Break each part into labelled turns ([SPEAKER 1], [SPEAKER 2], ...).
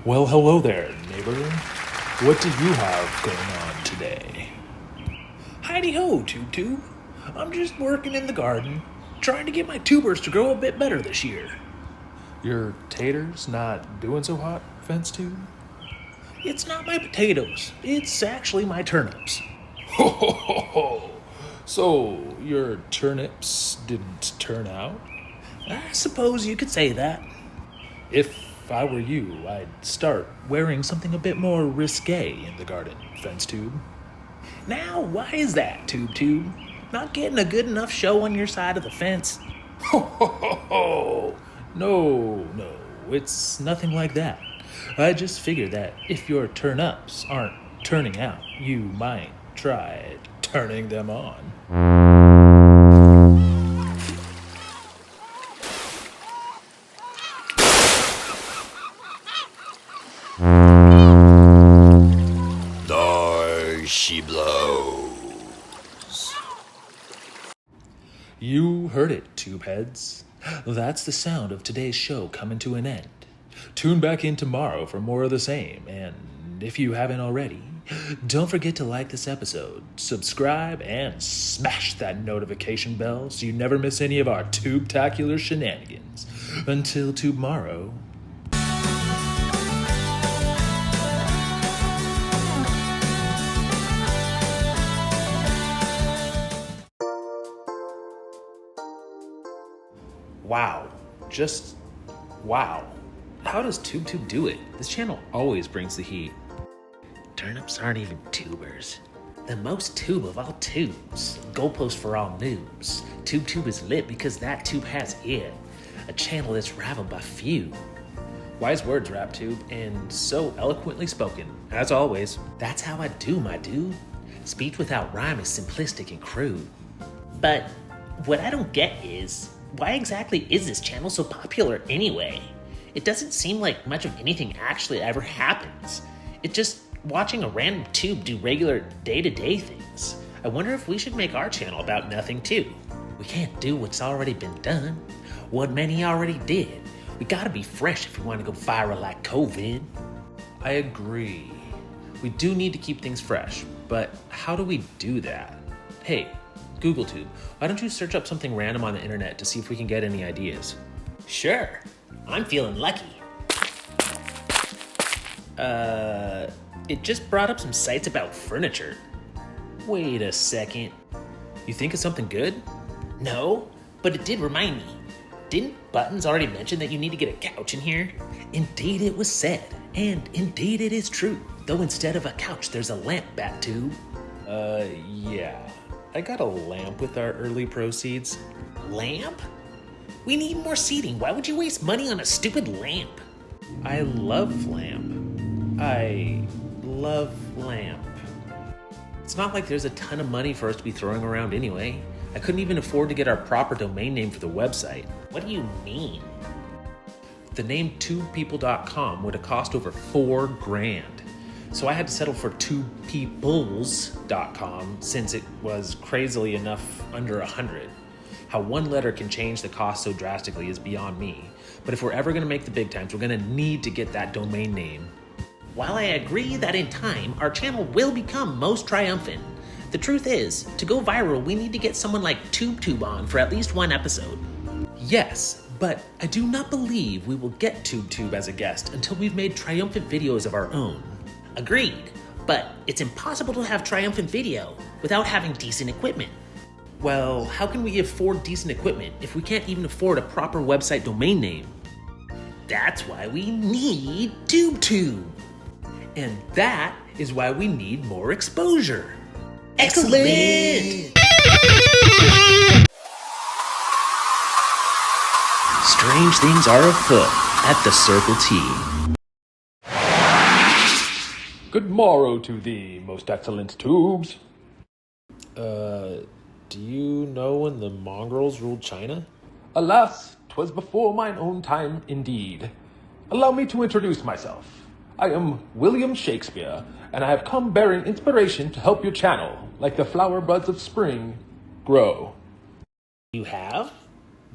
[SPEAKER 1] Well, hello there, neighbor. What do you have going on today?
[SPEAKER 2] Heidi-ho, Tube-Tube. I'm just working in the garden, trying to get my tubers to grow a bit better this year.
[SPEAKER 1] Your taters not doing so hot, fence tube?
[SPEAKER 2] It's not my potatoes, it's actually my turnips.
[SPEAKER 1] Ho ho ho ho! So, your turnips didn't turn out?
[SPEAKER 2] I suppose you could say that.
[SPEAKER 1] If I were you, I'd start wearing something a bit more risque in the garden, fence tube.
[SPEAKER 2] Now, why is that, Tube-Tube? Not getting a good enough show on your side of the fence?
[SPEAKER 1] Ho ho ho ho! No, it's nothing like that. I just figured that if your turnips aren't turning out, you might try turning them on.
[SPEAKER 3] There she blows.
[SPEAKER 1] You heard it, tube heads. That's the sound of today's show coming to an end. Tune back in tomorrow for more of the same, and if you haven't already, don't forget to like this episode, subscribe, and smash that notification bell so you never miss any of our tube-tacular shenanigans. Until tomorrow.
[SPEAKER 2] Wow. Just wow. How does Tube-Tube do it? This channel always brings the heat. Turnips aren't even tubers. The most tube of all tubes. Goalpost for all noobs. Tube-Tube is lit because that tube has it. A channel that's rivaled by few. Wise words, RapTube, and so eloquently spoken, as always. That's how I do, my dude. Speech without rhyme is simplistic and crude. But what I don't get is, why exactly is this channel so popular anyway? It doesn't seem like much of anything actually ever happens. It's just watching a random tube do regular day-to-day things. I wonder if we should make our channel about nothing too. We can't do what's already been done, what many already did. We gotta be fresh if we want to go viral like COVID.
[SPEAKER 1] I agree. We do need to keep things fresh, but how do we do that? Hey, GoogleTube, why don't you search up something random on the internet to see if we can get any ideas?
[SPEAKER 2] Sure, I'm feeling lucky. It just brought up some sites about furniture. Wait a second.
[SPEAKER 1] You think of something good?
[SPEAKER 2] No, but it did remind me. Didn't Buttons already mention that you need to get a couch in here? Indeed it was said, and indeed it is true. Though instead of a couch, there's a lamp, bat tube.
[SPEAKER 1] Yeah. I got a lamp with our early proceeds.
[SPEAKER 2] Lamp? We need more seating. Why would you waste money on a stupid lamp?
[SPEAKER 1] I love lamp. I love lamp.
[SPEAKER 2] It's not like there's a ton of money for us to be throwing around anyway. I couldn't even afford to get our proper domain name for the website. What do you mean?
[SPEAKER 1] The name tubepeople.com would have cost over $4,000. So I had to settle for 2peoples.com since it was crazily enough under 100. How one letter can change the cost so drastically is beyond me. But if we're ever going to make the big times, we're going to need to get that domain name.
[SPEAKER 2] While I agree that in time, our channel will become most triumphant, the truth is, to go viral, we need to get someone like Tube-Tube on for at least one episode.
[SPEAKER 1] Yes, but I do not believe we will get Tube-Tube as a guest until we've made triumphant videos of our own.
[SPEAKER 2] Agreed, but it's impossible to have triumphant video without having decent equipment.
[SPEAKER 1] Well, how can we afford decent equipment if we can't even afford a proper website domain name?
[SPEAKER 2] That's why we need Tube-Tube.
[SPEAKER 1] And that is why we need more exposure.
[SPEAKER 2] Excellent!
[SPEAKER 1] Strange things are afoot at the Circle T.
[SPEAKER 4] Good morrow to thee, most excellent tubes.
[SPEAKER 1] Do you know when the mongrels ruled China?
[SPEAKER 4] Alas, 'twas before mine own time indeed. Allow me to introduce myself. I am William Shakespeare, and I have come bearing inspiration to help your channel, like the flower buds of spring, grow.
[SPEAKER 2] You have?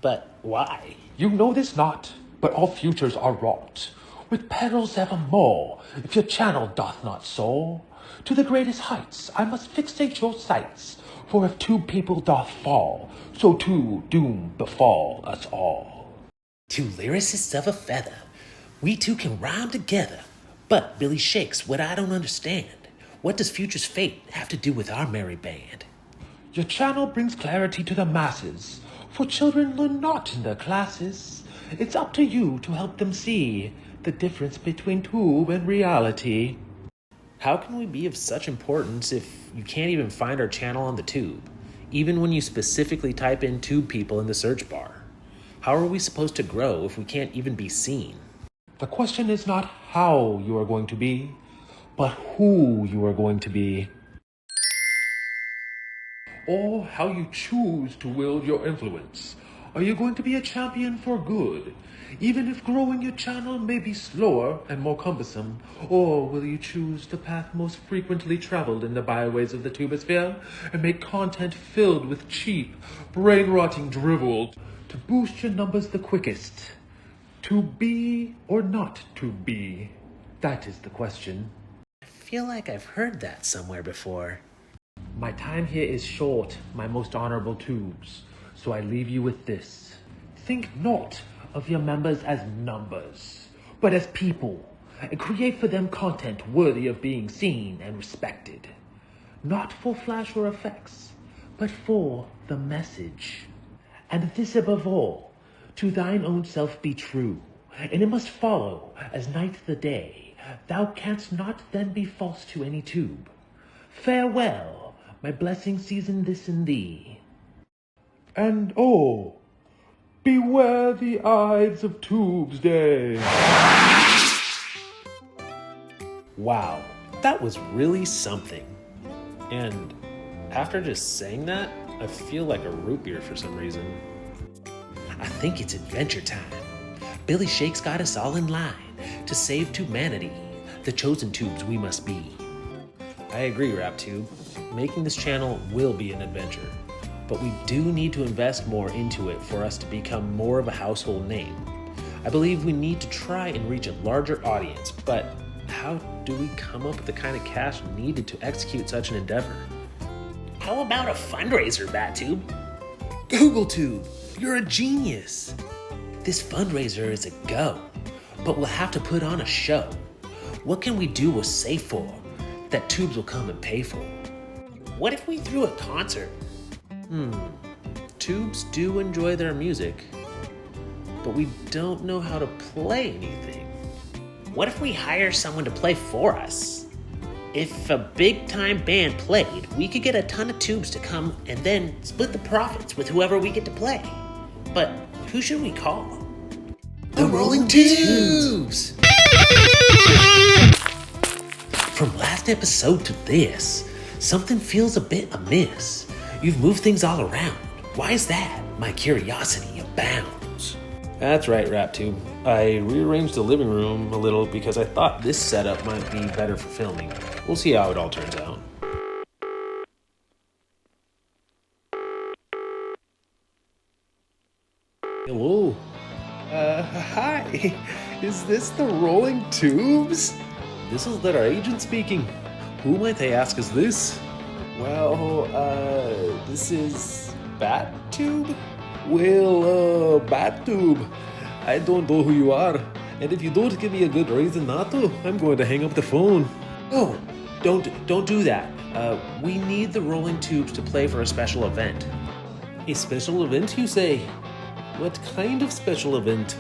[SPEAKER 2] But why?
[SPEAKER 4] You know this not, but all futures are wrought. with perils evermore, if your channel doth not soar. To the greatest heights I must fixate your sights, for if two people doth fall, so too doom befall us all.
[SPEAKER 2] Two lyricists of a feather, we two can rhyme together. But Billy Shakes, what I don't understand, what does Future's fate have to do with our merry band?
[SPEAKER 4] Your channel brings clarity to the masses, for children learn not in their classes. It's up to you to help them see the difference between tube and reality.
[SPEAKER 2] How can we be of such importance if you can't even find our channel on the tube, even when you specifically type in tube people in the search bar? How are we supposed to grow if we can't even be seen?
[SPEAKER 4] The question is not how you are going to be, but who you are going to be. Or how you choose to wield your influence. Are you going to be a champion for good, even if growing your channel may be slower and more cumbersome? Or will you choose the path most frequently traveled in the byways of the tubosphere and make content filled with cheap, brain-rotting drivel to boost your numbers the quickest? To be or not to be? That is the question.
[SPEAKER 2] I feel like I've heard that somewhere before.
[SPEAKER 4] My time here is short, my most honorable tubes, so I leave you with this. Think not of your members as numbers, but as people, and create for them content worthy of being seen and respected. Not for flash or effects, but for the message. And this above all, to thine own self be true, and it must follow, as night the day, thou canst not then be false to any tube. Farewell, my blessing season this in thee. And oh, beware the Ides of Tubes Day.
[SPEAKER 2] Wow, that was really something. And after just saying that, I feel like a root beer for some reason. I think it's adventure time. Billy Shakes got us all in line to save humanity, the chosen tubes we must be. I agree, RapTube. Making this channel will be an adventure, but we do need to invest more into it for us to become more of a household name. I believe we need to try and reach a larger audience, but how do we come up with the kind of cash needed to execute such an endeavor? How about a fundraiser, BatTube? GoogleTube, you're a genius. This fundraiser is a go, but we'll have to put on a show. What can we do or say for that tubes will come and pay for? What if we threw a concert? Tubes do enjoy their music, but we don't know how to play anything. What if we hire someone to play for us? If a big-time band played, we could get a ton of tubes to come and then split the profits with whoever we get to play. But who should we call? The Rolling Tubes! From last episode to this, something feels a bit amiss. You've moved things all around. Why is that? My curiosity abounds. That's right, RapTube. I rearranged the living room a little because I thought this setup might be better for filming. We'll see how it all turns out. Hello. Hi. Is this the Rolling Tubes? This is their agent speaking. Who might I ask is this? Well, this is BatTube? Well, BatTube, I don't know who you are, and if you don't give me a good reason not to, I'm going to hang up the phone. Oh, don't do that. We need the Rolling Tubes to play for a special event. A special event, you say? What kind of special event?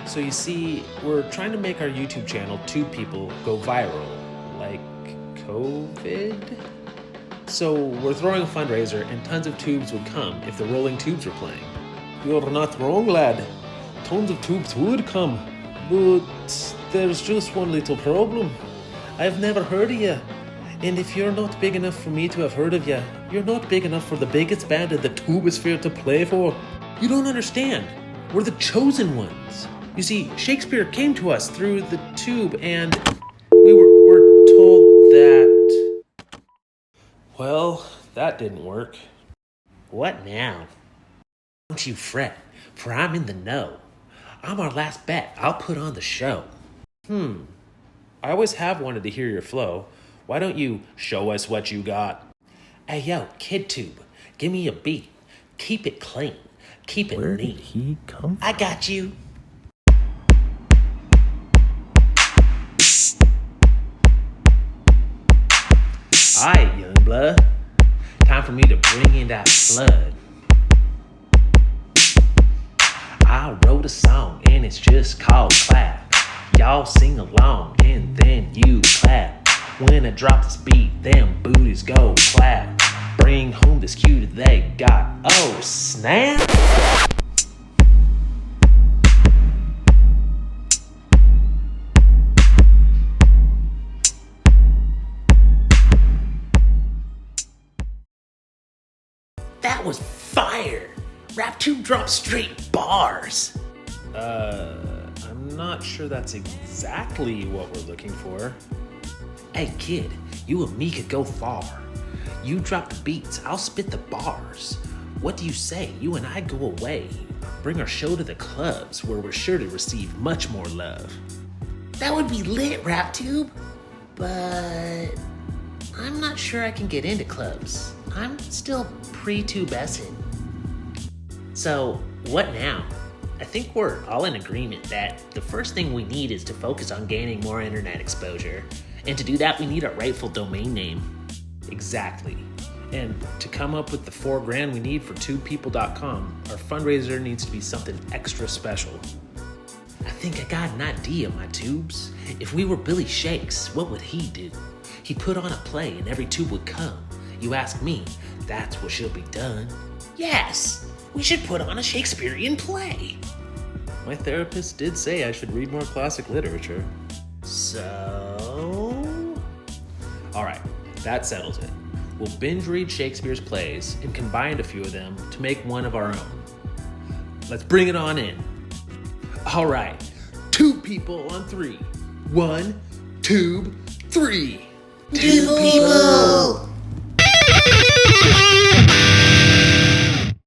[SPEAKER 2] So you see, we're trying to make our YouTube channel, Tube People, go viral. Like COVID? So we're throwing a fundraiser and tons of tubes would come if the Rolling Tubes were playing. You're not wrong, lad. Tons of tubes would come. But there's just one little problem. I've never heard of you. And if you're not big enough for me to have heard of you, you're not big enough for the biggest band in the tubosphere to play for. You don't understand. We're the chosen ones. You see, Shakespeare came to us through the tube and we were told that... Well, that didn't work. What now? Don't you fret, for I'm in the know. I'm our last bet. I'll put on the show. I always have wanted to hear your flow. Why don't you show us what you got? Hey, yo, KidTube, give me a beat. Keep it clean. Keep it
[SPEAKER 1] Where
[SPEAKER 2] neat.
[SPEAKER 1] did he come from?
[SPEAKER 2] I got you. Alright, young blood. Time for me to bring in that flood. I wrote a song and it's just called Clap. Y'all sing along and then you clap. When I drop this beat, them booties go clap. Bring home this cue that they got. Oh, snap! That was fire! RapTube dropped straight bars! I'm not sure that's exactly what we're looking for. Hey kid, you and me could go far. You drop the beats, I'll spit the bars. What do you say? You and I go away. Bring our show to the clubs where we're sure to receive much more love. That would be lit, RapTube. But I'm not sure I can get into clubs. I'm still pre-tubescent. So, what now? I think we're all in agreement that the first thing we need is to focus on gaining more internet exposure. And to do that, we need a rightful domain name. Exactly. And to come up with the $4,000 we need for 2people.com, our fundraiser needs to be something extra special. I think I got an idea, my tubes. If we were Billy Shakes, what would he do? He'd put on a play and every tube would come. You ask me, that's what should be done. Yes, we should put on a Shakespearean play.
[SPEAKER 1] My therapist did say I should read more classic literature.
[SPEAKER 2] So... Alright, that settles it. We'll binge read Shakespeare's plays and combine a few of them to make one of our own. Let's bring it on in. Alright, 2 people on 3. 1, 2, 3. 2 people!